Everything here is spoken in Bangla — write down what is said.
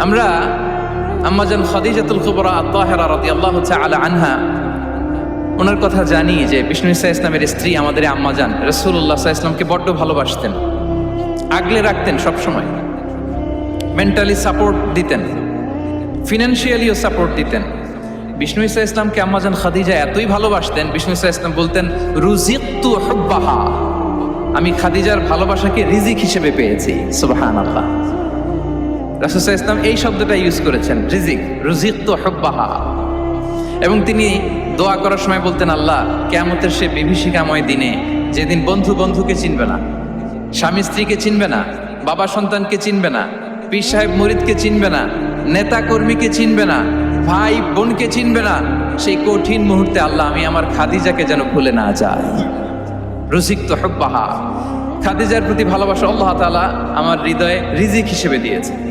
আমরা আম্মাজান খাদিজাতুল কুবরা আত-তাহেরা রাদিয়াল্লাহু তাআলা আনহা ওনার কথা জানি যে বিষ্ণু ঈসা ইসলামের স্ত্রী আমাদের আম্মাজান রাসূলুল্লাহ সাল্লাল্লাহু আলাইহি ওয়াসাল্লামকে বড্ড ভালোবাসতেন, আগলে রাখতেন সবসময়, মেন্টালি সাপোর্ট দিতেন, ফিনান্সিয়ালিও সাপোর্ট দিতেন। বিষ্ণু ঈসা ইসলামকে আম্মাজান খাদিজা এতই ভালোবাসতেন, বিষ্ণু ঈসা ইসলাম বলতেন রুজিকতু হুব্বাহা, আমি খাদিজার ভালোবাসাকে রিজিক হিসেবে পেয়েছি। সুবহানাল্লাহ। রাসূল সাল্লাল্লাহু আলাইহি ওয়াসাল্লাম এই শব্দটা ইউজ করেছেন, রিজিক, রুজিকতু হুব্বাহা। এবং তিনি দোয়া করার সময় বলতেন, আল্লাহ কিয়ামতের সে বিভীষিকাময় দিনে যেদিন বন্ধু বন্ধুকে চিনবে না, স্বামী স্ত্রীকে চিনবে না, বাবা সন্তানকে চিনবে না, পীর সাহেব মুরিদকে চিনবে না, নেতা কর্মীকে চিনবে না, ভাই বোনকে চিনবে না, সেই কঠিন মুহূর্তে আল্লাহ আমি আমার খাদিজাকে যেন ভুলে না যাই। রুজিকতু হুব্বাহা, খাদিজার প্রতি ভালোবাসা আল্লাহ তাআলা আমার হৃদয়ে রিজিক হিসেবে দিয়েছে।